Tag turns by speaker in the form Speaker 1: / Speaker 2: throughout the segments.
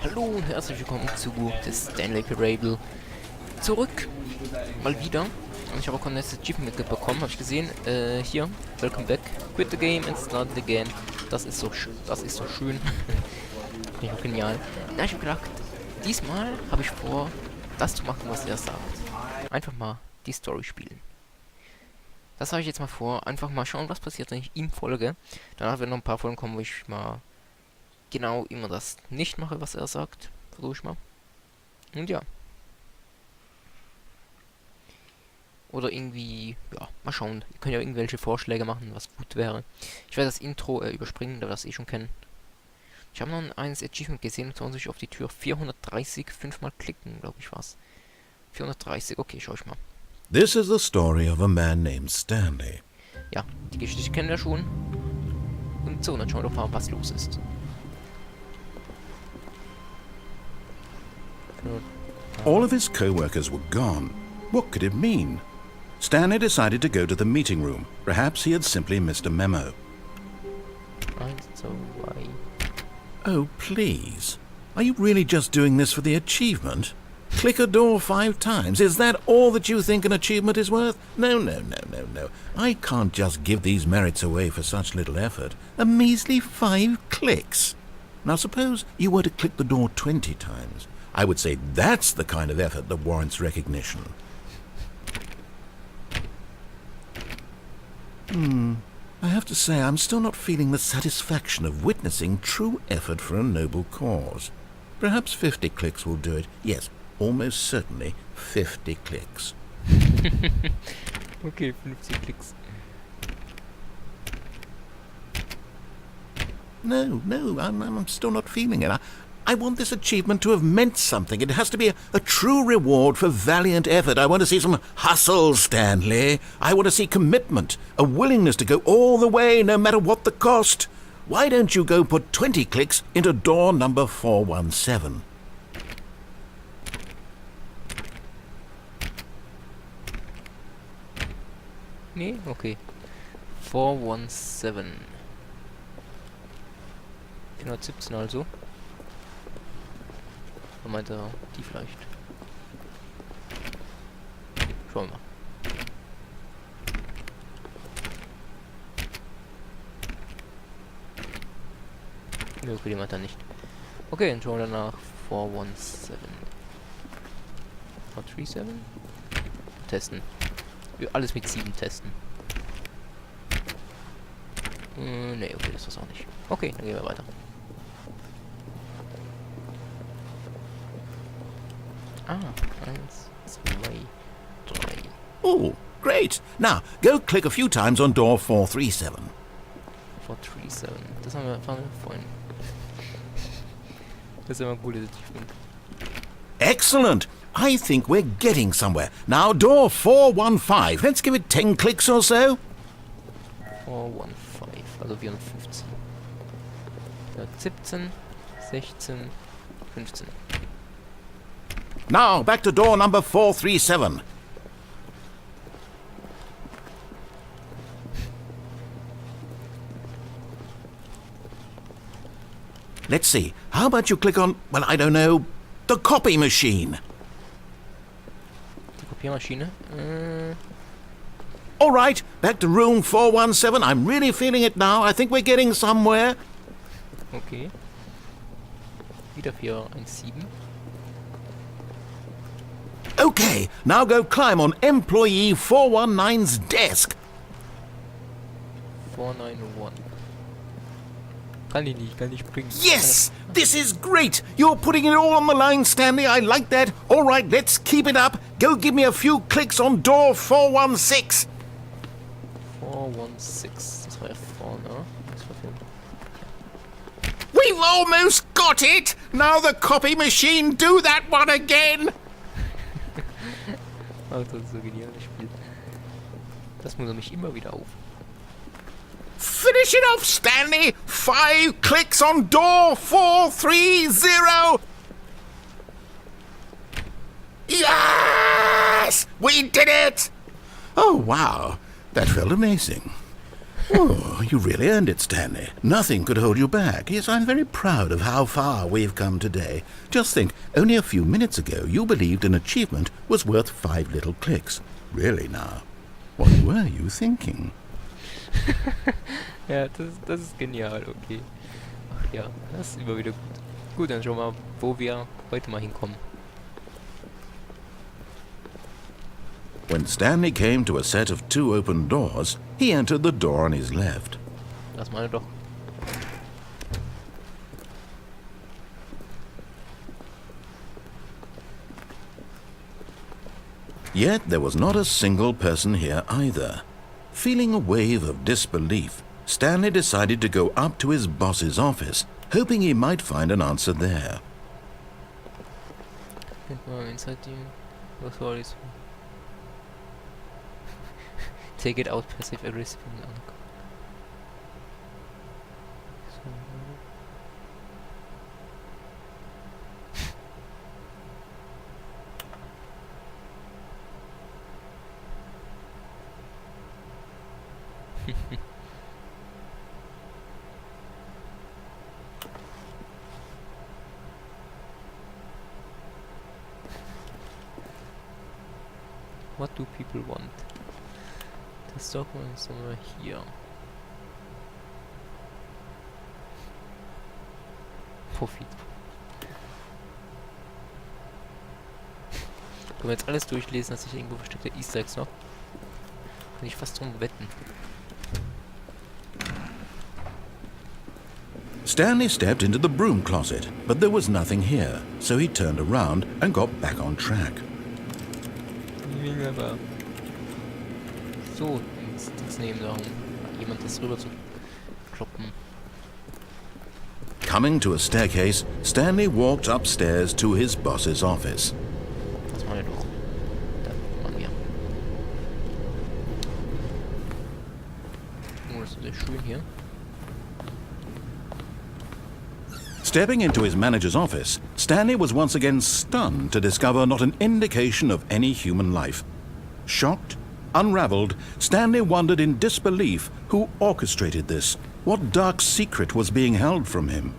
Speaker 1: Hallo und herzlich willkommen zu des Stanley Parable. Zurück, mal wieder. Und ich habe auch ein letztes Achievement mitbekommen, habe ich gesehen. Hier, welcome back, quit the game and start it again. Das ist so schön. Finde ich auch genial. Da habe ich mir gedacht, diesmal habe ich vor, das zu machen, was er sagt. Einfach mal die Story spielen. Das habe ich jetzt mal vor. Einfach mal schauen, was passiert, wenn ich ihm folge. Danach werden noch ein paar Folgen kommen, wo ich mal genau immer das nicht mache, was er sagt. Versuche ich mal. Und ja. Oder irgendwie, ja, mal schauen. Ihr könnt ja irgendwelche Vorschläge machen, was gut wäre. Ich werde das Intro überspringen, da wir das eh schon kennen. Ich habe noch ein Achievement gesehen, und zwar sich auf die Tür 430 fünfmal klicken, glaube ich war's. 430, okay, schau ich mal.
Speaker 2: This is the story of a man named Stanley.
Speaker 1: Ja, die Geschichte kennen wir schon. Und so, dann schauen wir doch mal, was los ist.
Speaker 2: All of his co-workers were gone. What could it mean? Stanley decided to go to the meeting room. Perhaps he had simply missed a memo.
Speaker 1: 1, 2, 3.
Speaker 2: Oh, please. Are you really just doing this for the achievement? Click a door 5 times. Is that all that you think an achievement is worth? No. I can't just give these merits away for such little effort. A measly 5 clicks. Now suppose you were to click the door 20 times. I would say that's the kind of effort that warrants recognition. I have to say I'm still not feeling the satisfaction of witnessing true effort for a noble cause. Perhaps 50 clicks will do it. Yes, almost certainly 50 clicks.
Speaker 1: Okay, 50 Klicks.
Speaker 2: No, I'm still not feeling it. I want this achievement to have meant something. It has to be a true reward for valiant effort. I want to see some hustle, Stanley. I want to see commitment, a willingness to go all the way, no matter what the cost. Why don't you go put 20 clicks into door number 417?
Speaker 1: Nee, okay. 417. 417 also. Was meint er? Die vielleicht. Schauen wir mal. Ne, okay, die meint er nicht. Okay, dann schauen wir danach. 417. 437? Testen. Alles mit 7 testen. Ne, okay, das war's auch nicht. Okay, dann gehen wir weiter. Ah, 1, 2, 3.
Speaker 2: Oh, great. Now, go click a few times on door 437.
Speaker 1: 437. Das haben wir vorhin. Das ist immer ein gutes Achievement.
Speaker 2: Excellent. I think we're getting somewhere. Now, door 415. Let's give it 10 clicks or so.
Speaker 1: 415, also 415. Ja, 17, 16, 15.
Speaker 2: Now, back to door number 437. Let's see. How about you click on, well, I don't know, the copy machine?
Speaker 1: Die Kopiermaschine.
Speaker 2: All right, back to room 417. I'm really feeling it now. I think we're getting somewhere.
Speaker 1: Okay. Wieder 417.
Speaker 2: Okay, now go climb on employee 419's desk.
Speaker 1: 491. Kann ich bringen.
Speaker 2: Yes! This is great! You're putting it all on the line, Stanley. I like that. All right, let's keep it up. Go give me a few clicks on door 416.
Speaker 1: 416. Das war ja vorne. Das war für...
Speaker 2: We've almost got it! Now the copy machine, do that one again!
Speaker 1: Oh, das ist so genial gespielt. Das muss er mich immer wieder auf.
Speaker 2: Finish it off, Stanley! 5 clicks on door 430! Yes! We did it! Oh, wow. That felt amazing. Oh, you really earned it, Stanley. Nothing could hold you back. Yes, I'm very proud of how far we've come today. Just think, only a few minutes ago you believed an achievement was worth 5 little clicks. Really now, what were you thinking?
Speaker 1: Ja, das ist genial, okay. Ach ja, das ist immer wieder gut. Gut, dann schauen wir mal, wo wir heute mal hinkommen.
Speaker 2: When Stanley came to a set of 2 open doors, he entered the door on his left.
Speaker 1: Lass mal doch.
Speaker 2: Yet there was not a single person here either. Feeling a wave of disbelief, Stanley decided to go up to his boss's office, hoping he might find an answer there.
Speaker 1: Inside team. Was war das? Take it out, passive aggressive. What do people want? Das Document ist immer hier. Profit. Können wir jetzt alles durchlesen, dass ich irgendwo versteckte Easter Eggs noch? Kann ich fast drum wetten.
Speaker 2: Stanley stepped into the broom closet, but there was nothing here, so he turned around and got back on track.
Speaker 1: So, das nehmen da, um jemand das rüber zu kloppen.
Speaker 2: Coming to a staircase, Stanley walked upstairs to his boss's office.
Speaker 1: Das machen wir doch. Da machen wir. Oh, das ist sehr schön hier.
Speaker 2: Stepping into his manager's office, Stanley was once again stunned to discover not an indication of any human life. Shocked, unraveled, Stanley wondered in disbelief who orchestrated this, what dark secret was being held from him.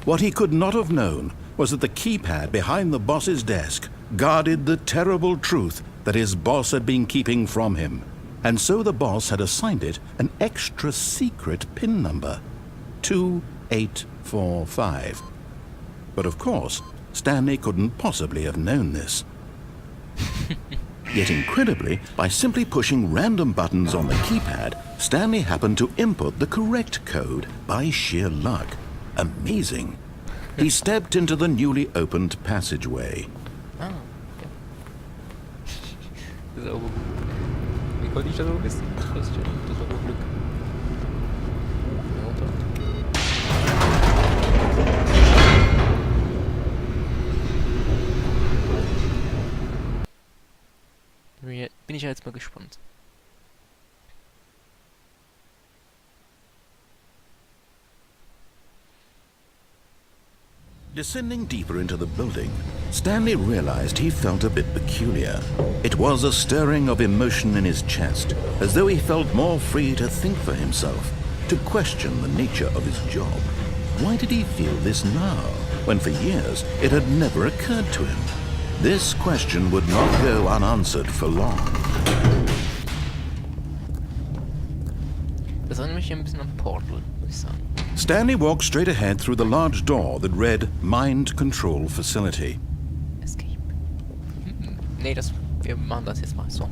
Speaker 2: What he could not have known was that the keypad behind the boss's desk guarded the terrible truth that his boss had been keeping from him, and so the boss had assigned it an extra secret PIN number, 2845. But of course, Stanley couldn't possibly have known this. Yet incredibly, by simply pushing random buttons on the keypad, Stanley happened to input the correct code by sheer luck. Amazing. He stepped into the newly opened passageway.
Speaker 1: Ah, ja. Das ist auch gut. Wie konnte ich das auch wissen? Das war wohl Glück. Bin ich ja jetzt mal gespannt.
Speaker 2: Descending deeper into the building, Stanley realized he felt a bit peculiar. It was a stirring of emotion in his chest, as though he felt more free to think for himself, to question the nature of his job. Why did he feel this now, when for years it had never occurred to him? This question would not go unanswered for long.
Speaker 1: Das erinnert mich ein bisschen an Portal, muss ich sagen.
Speaker 2: Stanley walked straight ahead through the large door that read Mind Control Facility.
Speaker 1: Escape. Nee, wir machen das jetzt mal so.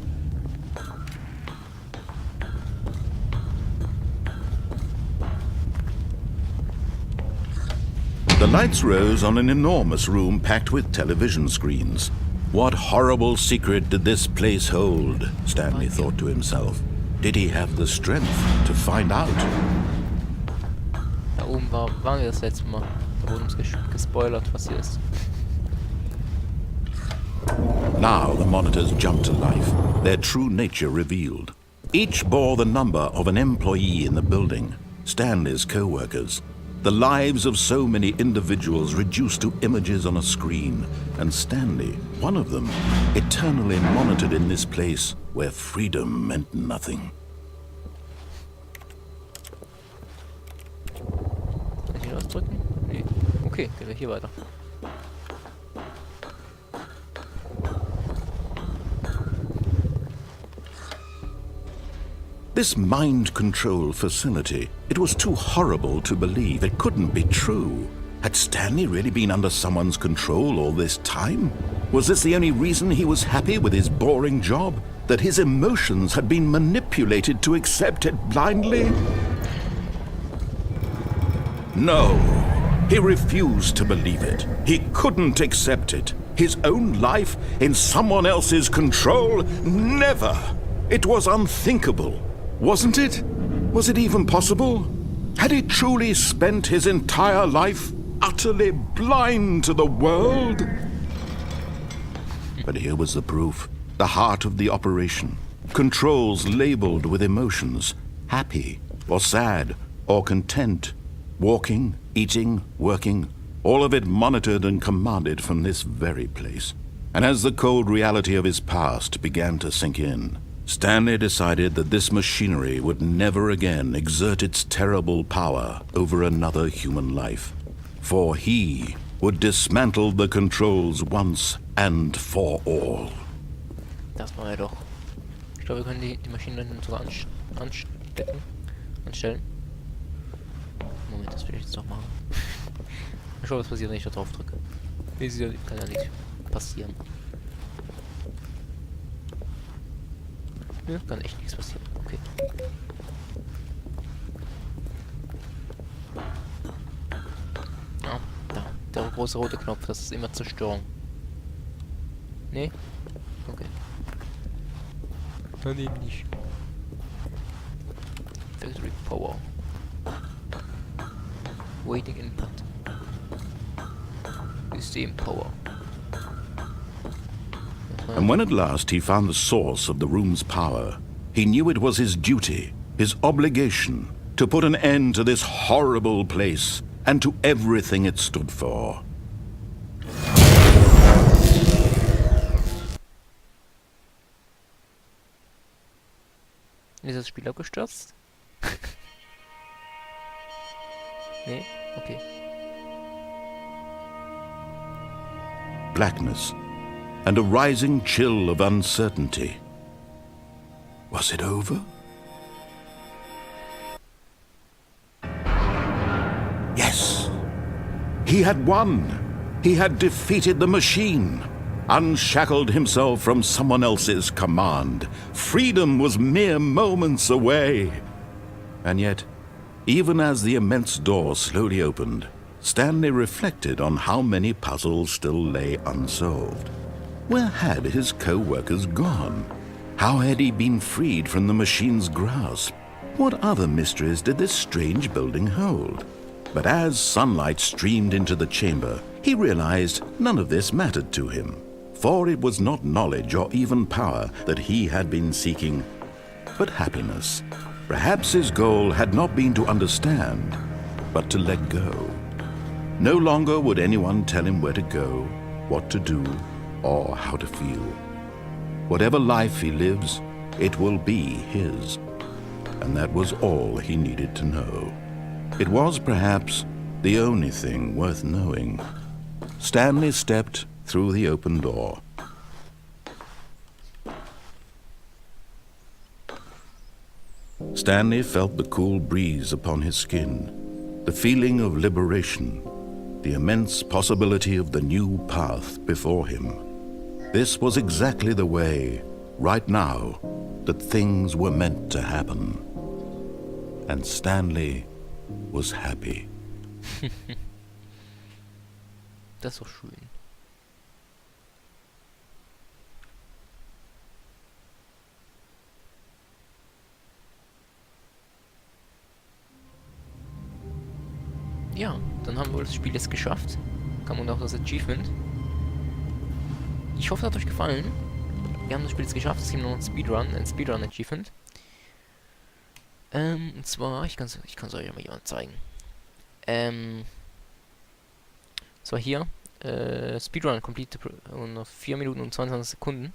Speaker 2: The lights rose on an enormous room packed with television screens. What horrible secret did this place hold? Stanley thought to himself. Did he have the strength to find out?
Speaker 1: Da oben waren wir das letzte Mal. Da wurde uns gespoilert, was hier ist.
Speaker 2: Now the monitors jumped to life, their true nature revealed. Each bore the number of an employee in the building, Stanley's co-workers. The lives of so many individuals reduced to images on a screen, and Stanley, one of them, eternally monitored in this place where freedom meant nothing.
Speaker 1: Okay, gehen wir hier weiter.
Speaker 2: This mind control facility, it was too horrible to believe. It couldn't be true. Had Stanley really been under someone's control all this time? Was this the only reason he was happy with his boring job? That his emotions had been manipulated to accept it blindly? No, he refused to believe it. He couldn't accept it. His own life in someone else's control? Never! It was unthinkable. Wasn't it? Was it even possible? Had he truly spent his entire life utterly blind to the world? But here was the proof. The heart of the operation. Controls labeled with emotions. Happy, or sad, or content. Walking, eating, working. All of it monitored and commanded from this very place. And as the cold reality of his past began to sink in, Stanley decided that this machinery would never again exert its terrible power over another human life. For he would dismantle the controls once and for all.
Speaker 1: Das war ja doch. Ich glaube, wir können die Maschine dann sogar anstellen. Moment, das will ich jetzt doch machen. Ich schaue, was passiert, wenn ich da drauf drücke. Kann ja nicht passieren. Ja, kann echt nichts passieren. Okay. Ah, da. Der große rote Knopf, das ist immer Zerstörung. Nee? Okay. Dann eben nicht. Factory Power. Waiting Input. System Power.
Speaker 2: And when at last he found the source of the room's power, he knew it was his duty, his obligation, to put an end to this horrible place and to everything it stood for.
Speaker 1: Ist das Spiel abgestürzt? Nee? Okay.
Speaker 2: Blackness and a rising chill of uncertainty. Was it over? Yes. He had won. He had defeated the machine. Unshackled himself from someone else's command. Freedom was mere moments away. And yet, even as the immense door slowly opened, Stanley reflected on how many puzzles still lay unsolved. Where had his co-workers gone? How had he been freed from the machine's grasp? What other mysteries did this strange building hold? But as sunlight streamed into the chamber, he realized none of this mattered to him. For it was not knowledge or even power that he had been seeking, but happiness. Perhaps his goal had not been to understand, but to let go. No longer would anyone tell him where to go, what to do, or how to feel. Whatever life he lives, it will be his. And that was all he needed to know. It was perhaps the only thing worth knowing. Stanley stepped through the open door. Stanley felt the cool breeze upon his skin, the feeling of liberation, the immense possibility of the new path before him. This was exactly the way, right now, that things were meant to happen. And Stanley was happy.
Speaker 1: Das ist so schön. Ja, dann haben wir das Spiel jetzt geschafft. Kam und auch das Achievement. Ich hoffe, es hat euch gefallen. Wir haben das Spiel jetzt geschafft. Es gibt noch ein Speedrun-Achievement. Und zwar, ich kann es euch ja mal jemand zeigen. Das war hier. Speedrun complete und 4 Minuten und 22 Sekunden.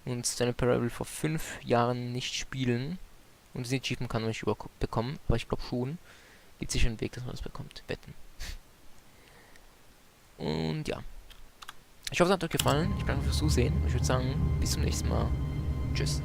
Speaker 1: Und Stanley Parable vor 5 Jahren nicht spielen. Und das Achievement kann man nicht bekommen, aber ich glaube schon. Gibt sicher einen Weg, dass man das bekommt. Wetten. Und ja. Ich hoffe, es hat euch gefallen. Ich danke fürs Zusehen. Und ich würde sagen, bis zum nächsten Mal. Tschüss.